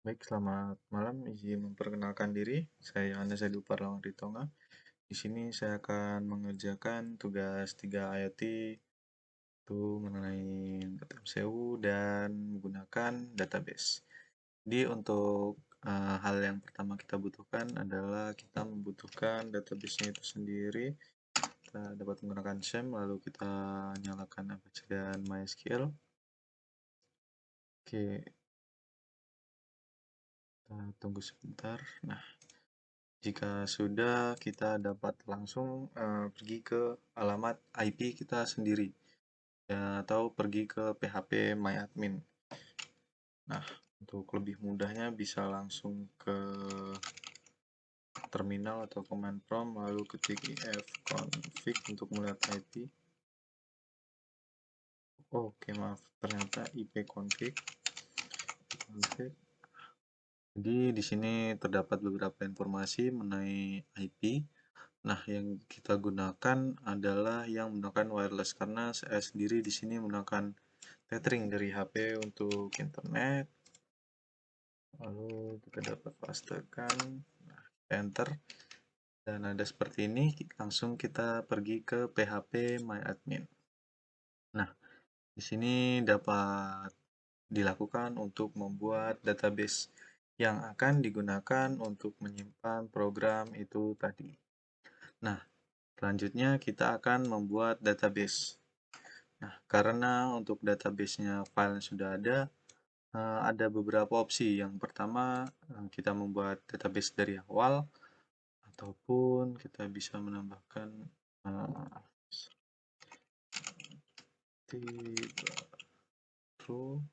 Baik, selamat malam. Izin memperkenalkan diri. Saya Yohanes Edu Parlawan Ritonga. Di sini saya akan mengerjakan tugas 3 IoT itu mengenai data MCU dan menggunakan database. Jadi untuk hal yang pertama kita butuhkan adalah kita membutuhkan database-nya itu sendiri. Kita dapat menggunakan shell, lalu kita nyalakan Apache dan MySQL. Oke, kita tunggu sebentar. Nah, jika sudah, kita dapat langsung pergi ke alamat IP kita sendiri, ya, atau pergi ke PHP MyAdmin. Nah, untuk lebih mudahnya bisa langsung ke terminal atau command prompt, lalu ketik ifconfig untuk melihat IP. Oke, maaf, ternyata ipconfig. Jadi di sini terdapat beberapa informasi mengenai IP. Nah, yang kita gunakan adalah yang menggunakan wireless karena saya sendiri di sini menggunakan tethering dari HP untuk internet. Lalu kita dapat pastekan, nah, enter, dan ada seperti ini. Langsung kita pergi ke PHP MyAdmin. Nah, di sini dapat dilakukan untuk membuat database yang akan digunakan untuk menyimpan program itu tadi. Nah, selanjutnya kita akan membuat database. Nah, karena untuk database-nya file sudah ada beberapa opsi. Yang pertama, kita membuat database dari awal, ataupun kita bisa menambahkan baru.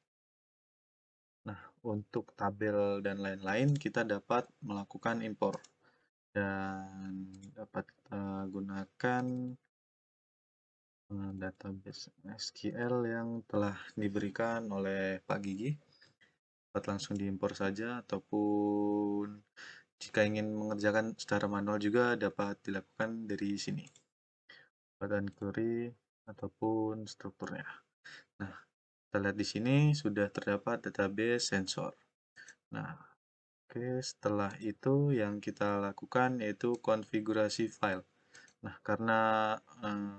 Nah, untuk tabel dan lain-lain, kita dapat melakukan impor. Dan dapat kita gunakan database SQL yang telah diberikan oleh Pak Gigi. Dapat langsung diimpor saja, ataupun jika ingin mengerjakan secara manual juga dapat dilakukan dari sini. Badan query ataupun strukturnya. Nah, kita lihat di sini sudah terdapat database sensor. Nah, oke, setelah itu yang kita lakukan yaitu konfigurasi file. Nah, karena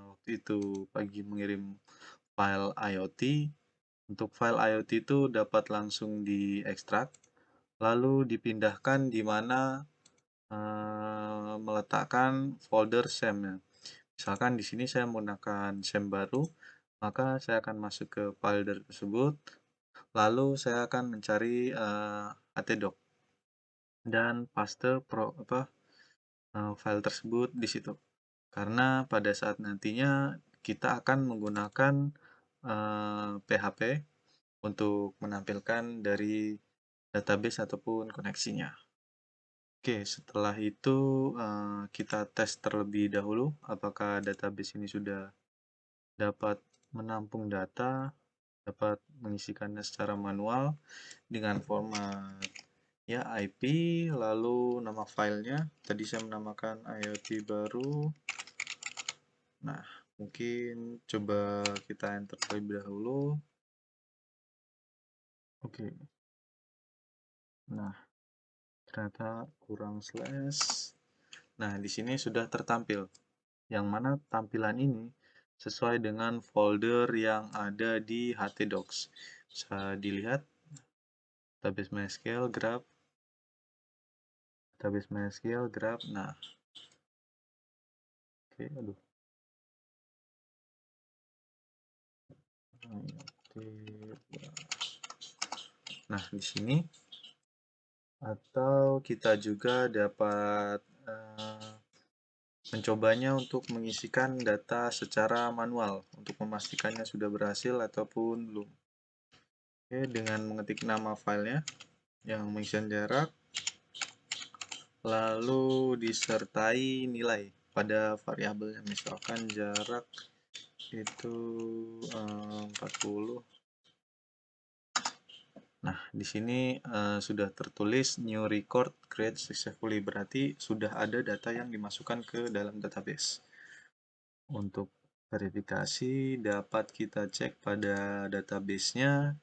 waktu itu pagi mengirim file IoT, untuk file IoT itu dapat langsung diekstrak, lalu dipindahkan di mana meletakkan folder SAM-nya. Misalkan di sini saya menggunakan SAM baru, maka saya akan masuk ke folder tersebut, lalu saya akan mencari htdoc dan paste file tersebut di situ. Karena pada saat nantinya kita akan menggunakan PHP untuk menampilkan dari database ataupun koneksinya. Oke, setelah itu kita tes terlebih dahulu apakah database ini sudah dapat menampung data, dapat mengisikannya secara manual dengan format ya IP, lalu nama filenya. Tadi saya menamakan IoT baru. Nah, mungkin coba kita enter terlebih dahulu. Oke. Nah, ternyata kurang slash. Nah, di sini sudah tertampil. Yang mana tampilan ini sesuai dengan folder yang ada di htdocs. Bisa dilihat database MySQL, graph, database MySQL, graph. Nah, oke, aduh. Nah, di sini atau kita juga dapat mencobanya untuk mengisikan data secara manual untuk memastikannya sudah berhasil ataupun belum. Oke, dengan mengetik nama filenya yang mengisikan jarak, lalu disertai nilai pada variabelnya, misalkan jarak itu 40. Nah, di sini sudah tertulis new record create successfully, berarti sudah ada data yang dimasukkan ke dalam database. Untuk verifikasi dapat kita cek pada database-nya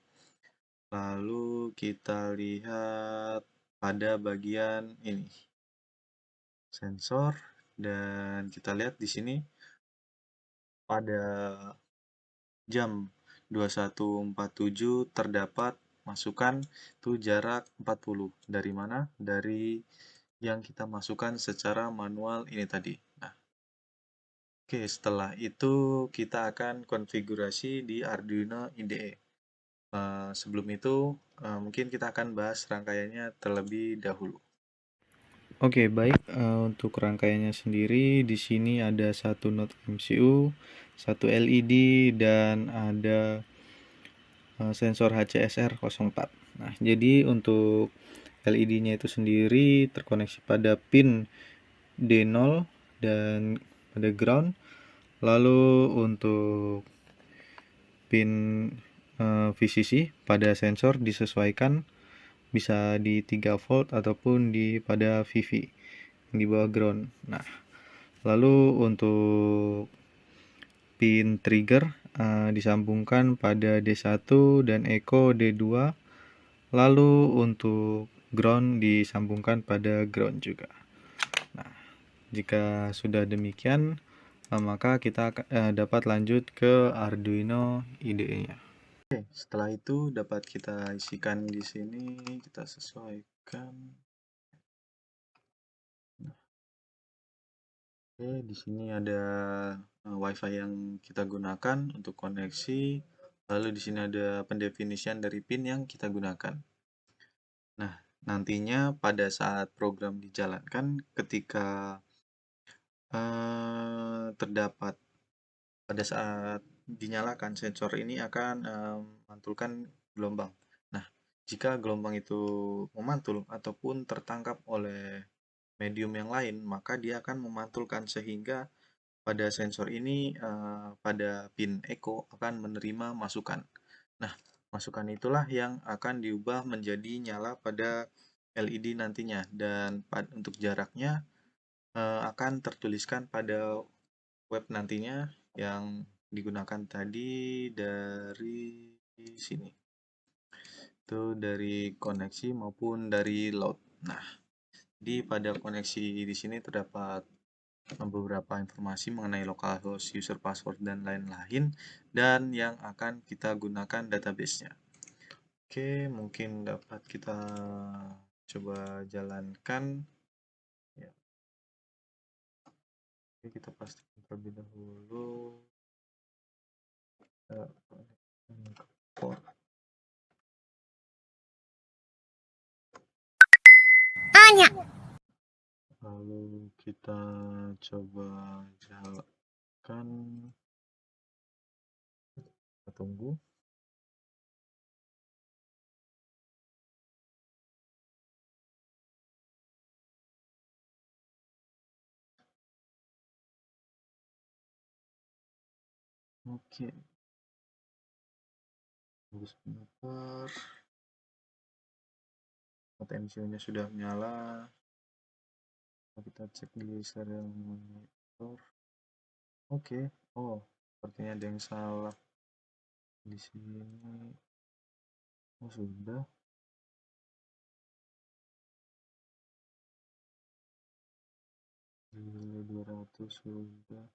Lalu kita lihat pada bagian ini, sensor, dan kita lihat di sini pada jam 21.47 terdapat masukan itu jarak 40. Dari mana? Dari yang kita masukkan secara manual ini tadi. Nah, oke, setelah itu kita akan konfigurasi di Arduino IDE. Sebelum itu, mungkin kita akan bahas rangkaiannya terlebih dahulu. Oke, baik. Untuk rangkaiannya sendiri, di sini ada satu node MCU, satu LED, dan ada sensor HCSR04. Nah, jadi untuk LED-nya itu sendiri terkoneksi pada pin D0 dan pada ground. Lalu untuk pin VCC pada sensor disesuaikan bisa di 3 volt ataupun pada VV yang di bawah ground. Nah, lalu untuk pin trigger disambungkan pada D1 dan echo D2. Lalu untuk ground disambungkan pada ground juga. Nah, jika sudah demikian, maka kita dapat lanjut ke Arduino IDE-nya. Oke, setelah itu dapat kita isikan di sini, kita sesuaikan. Oke, di sini ada WiFi yang kita gunakan untuk koneksi. Lalu di sini ada pendefinisian dari pin yang kita gunakan. Nah, nantinya pada saat program dijalankan, ketika terdapat pada saat dinyalakan sensor ini akan memantulkan gelombang. Nah, jika gelombang itu memantul ataupun tertangkap oleh medium yang lain, maka dia akan memantulkan sehingga pada sensor ini pada pin echo akan menerima masukan. Nah, masukan itulah yang akan diubah menjadi nyala pada LED nantinya, dan untuk jaraknya akan tertuliskan pada web nantinya yang digunakan tadi dari sini. Itu dari koneksi maupun dari load. Nah, pada koneksi di sini terdapat beberapa informasi mengenai localhost, user password, dan lain-lain, dan yang akan kita gunakan database-nya. Oke, mungkin dapat kita coba jalankan. Ya. Oke, kita pastikan terlebih dahulu port. Lalu kita coba jalankan. Kita tunggu. Oke, tunggu sebentar. MCU-nya sudah menyala. Kita cek di serial monitor. Oke, oh, sepertinya ada yang salah di sini. Oh, sudah. Relay 200 sudah.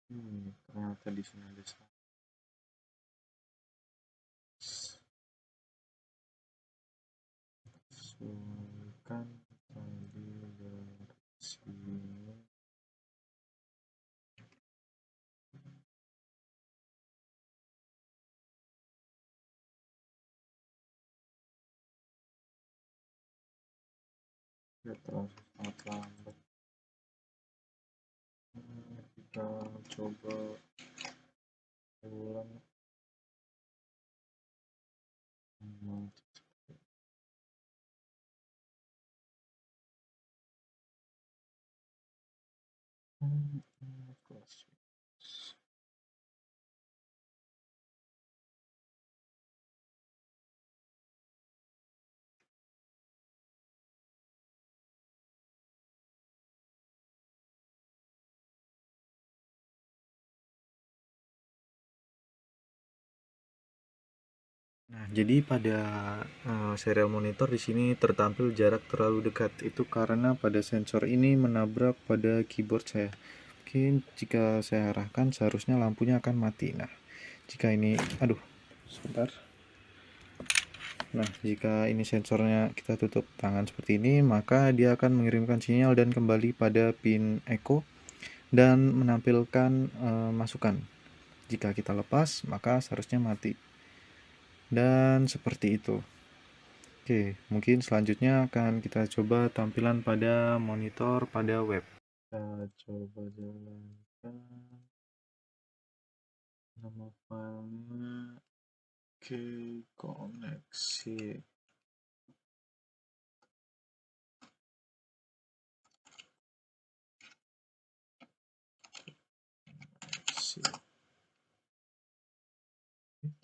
Ternyata di sini ada salah. Sesuaikan tadi dari sini. Ya, terasa sangat lambat. Kita coba ulang. Hmm, kelas. Nah, jadi pada serial monitor di sini tertampil jarak terlalu dekat. Itu karena pada sensor ini menabrak pada keyboard saya. Mungkin jika saya arahkan seharusnya lampunya akan mati. Nah, jika ini, aduh, sebentar. Nah, jika ini sensornya kita tutup tangan seperti ini, maka dia akan mengirimkan sinyal dan kembali pada pin echo dan menampilkan masukan. Jika kita lepas, maka seharusnya mati. Dan seperti itu. Oke, mungkin selanjutnya akan kita coba tampilan pada monitor pada web. Kita coba jalankan nama filenya. Oke, koneksi.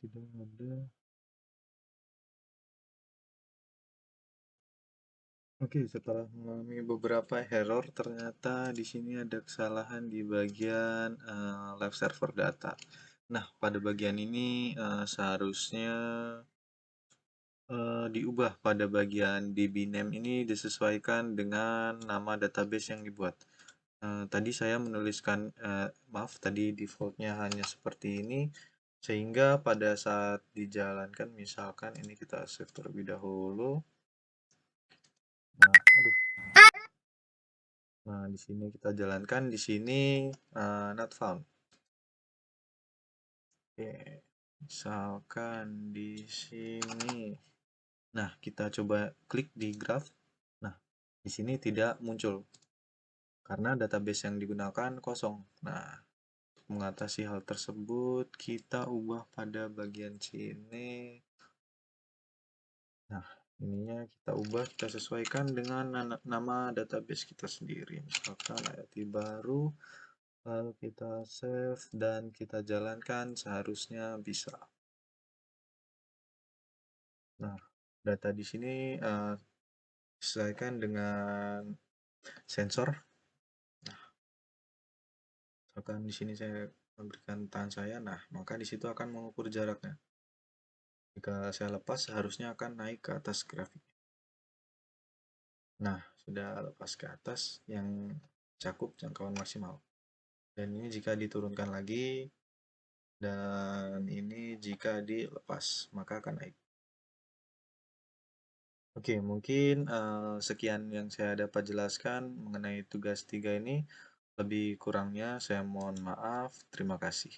Tidak ada. Oke, setelah mengalami beberapa error, ternyata di sini ada kesalahan di bagian live server data. Nah, pada bagian ini seharusnya diubah pada bagian DB name ini disesuaikan dengan nama database yang dibuat. Tadi saya menuliskan, maaf, tadi defaultnya hanya seperti ini, sehingga pada saat dijalankan, misalkan ini kita save terlebih dahulu. Nah, aduh. Nah, di sini kita jalankan, di sini not found. Oke, misalkan di sini. Nah, kita coba klik di graph. Nah, di sini tidak muncul karena database yang digunakan kosong. Nah, untuk mengatasi hal tersebut, kita ubah pada bagian sini. Nah, ininya kita ubah, kita sesuaikan dengan nama database kita sendiri. Misalkan IT baru, lalu kita save dan kita jalankan, seharusnya bisa. Nah, data di sini sesuaikan dengan sensor. Nah, misalkan di sini saya memberikan tangan saya, nah maka di situ akan mengukur jaraknya. Jika saya lepas, seharusnya akan naik ke atas grafik. Nah, sudah lepas ke atas yang cakup jangkauan maksimal. Dan ini jika diturunkan lagi, dan ini jika dilepas, maka akan naik. Oke, mungkin sekian yang saya dapat jelaskan mengenai tugas 3 ini. Lebih kurangnya saya mohon maaf. Terima kasih.